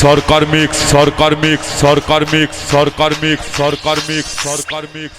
সরকার mix সরকার mix সরকার mix সরকার mix সরকার mix সরকার mix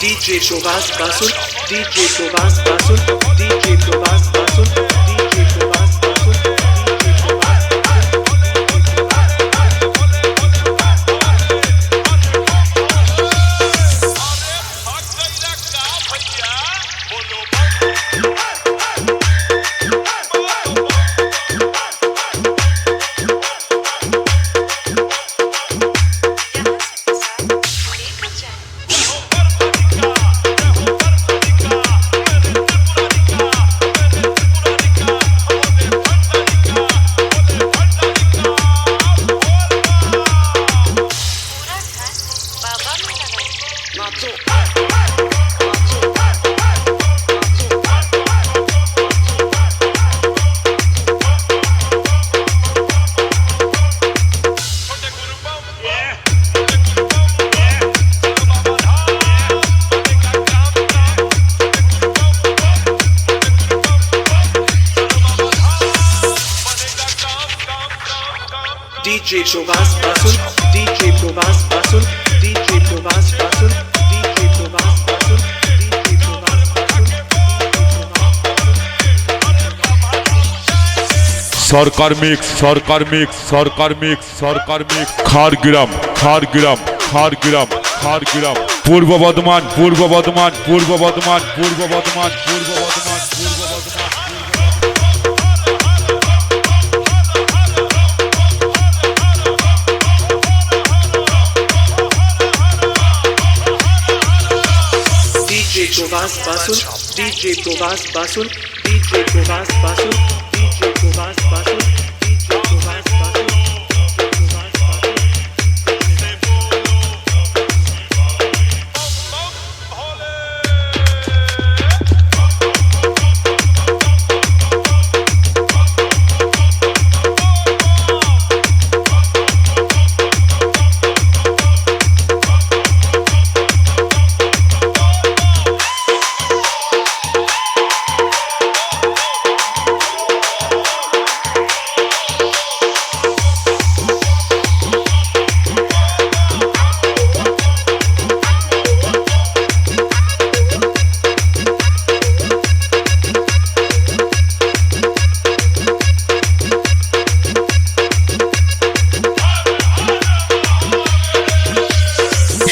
DJ Provaz Basul, DJ Provaz Basul, DJ Provaz Basul, DJ Provaz Basul, DJ Provaz DJ Provaz Basul, DJ Provaz Basul, DJ Provaz Basul, DJ Provaz Basul, DJ Provaz Basul, সরকার mix সরকার mix সরকার mix সরকার mix খাড়গ্রাম খাড়গ্রাম খাড়গ্রাম খাড়গ্রাম পূর্ব বর্ধমান পূর্ব বর্ধমান পূর্ব বর্ধমান পূর্ব বর্ধমান পূর্ব বর্ধমান পূর্ব Bardhaman DJ Provaz Basul, DJ Provaz Basul, DJ Provaz Basul, DJ Provaz Basul, DJ Provaz Basul,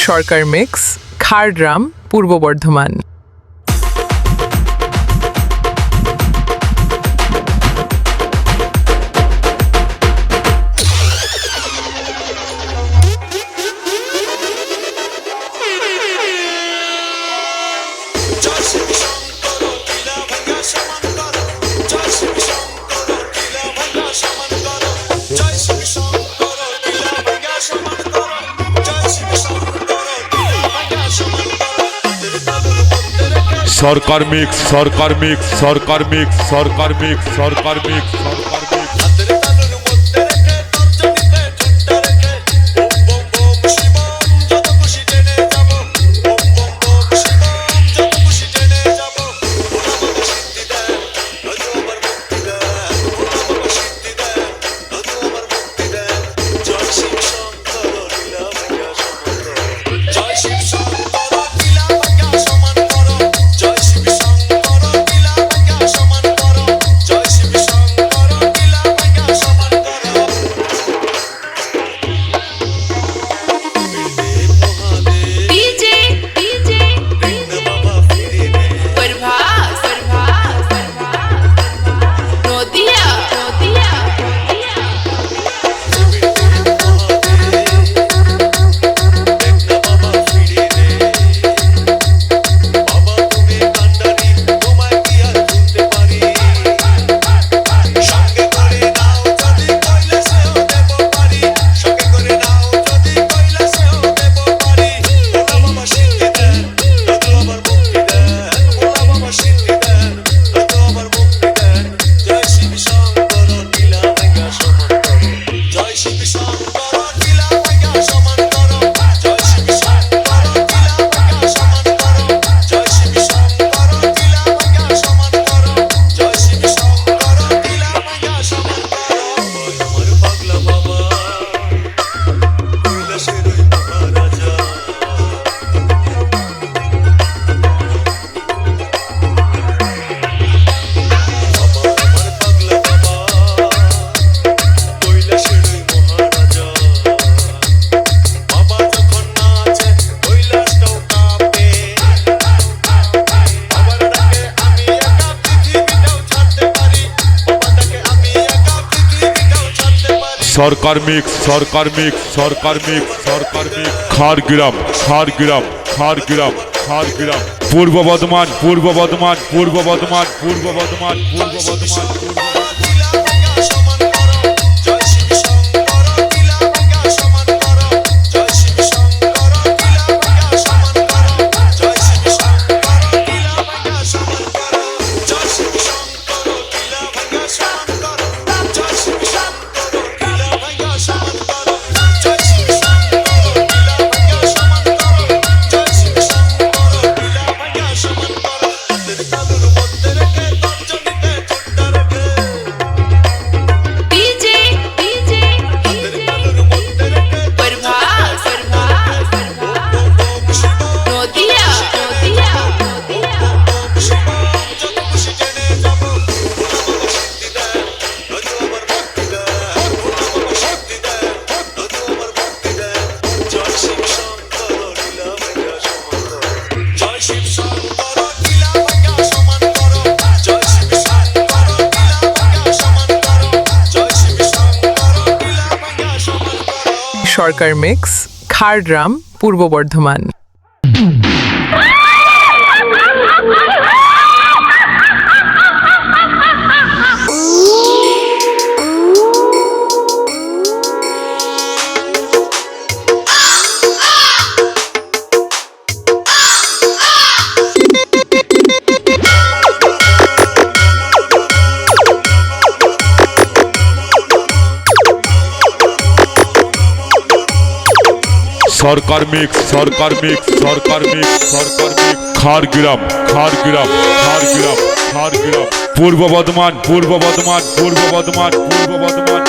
সরকার mix খাড়গ্রাম পূর্ব বর্ধমান। সরকার mix সরকার mix সরকার mix সরকার mix সরকার mix সরকার mix Jai Shiv Shankara, সরকার mix সরকার mix সরকার mix সরকার mix খাড়গ্রাম খাড়গ্রাম খাড়গ্রাম খাড়গ্রাম পূর্ব বর্ধমান পূর্ব বর্ধমান পূর্ব বর্ধমান পূর্ব বর্ধমান পূর্ব বর্ধমান পূর্ব সরকার mix খাড়গ্রাম পূর্ব বর্ধমান। সরকার mix সরকার mix সরকার mix সরকার mix খাড়গ্রাম খাড়গ্রাম খাড়গ্রাম খাড়গ্রাম পূর্ব বর্ধমান পূর্ব বর্ধমান পূর্ব বর্ধমান পূর্ব বর্ধমান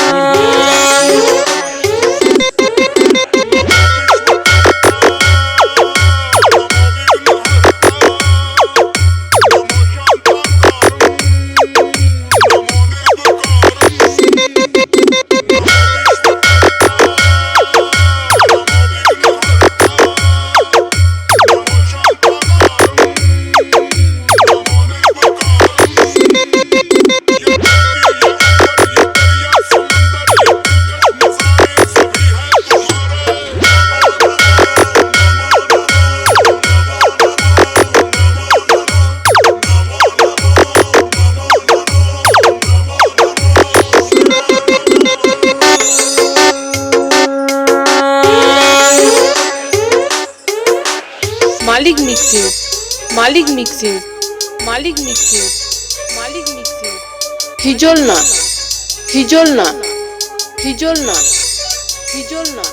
মালিক mixing মালিক mixing মালিক mixing মালিক mixing হিজল না হিজল না হিজল না হিজল না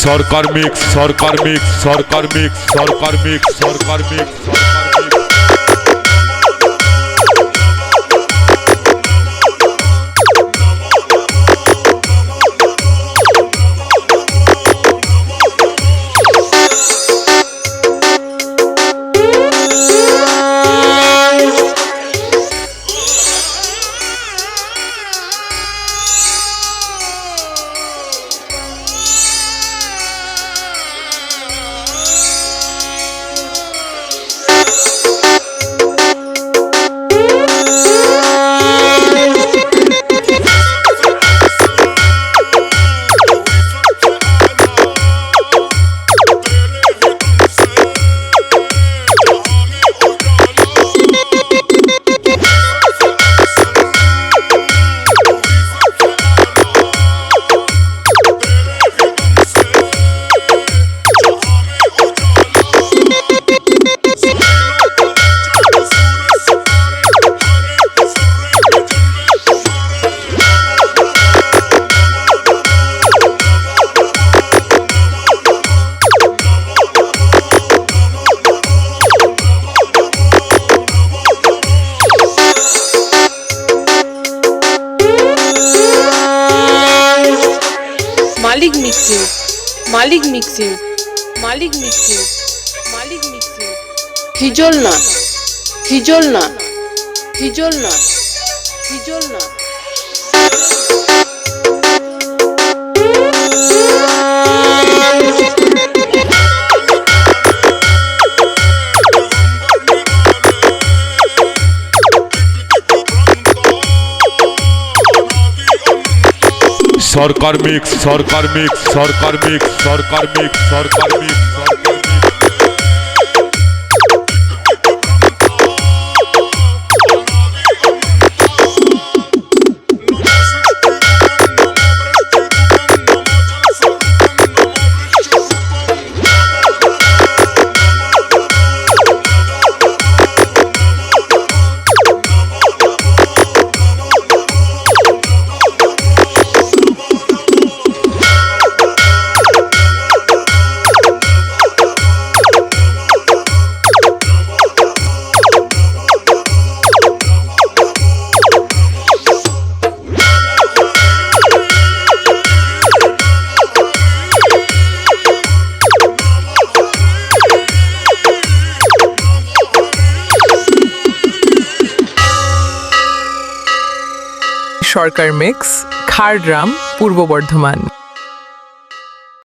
সরকার mix সরকার mix সরকার mix সরকার mix সরকার mix সরকার mix মালিক mixing মালিক mixing মালিক mixing হিজলনা হিজলনা হিজলনা হিজলনা সরকার mix সরকার mix সরকার mix সরকার mix সরকার mix সরকার mix সরকার mix খাড়গ্রাম পূর্ব বর্ধমান।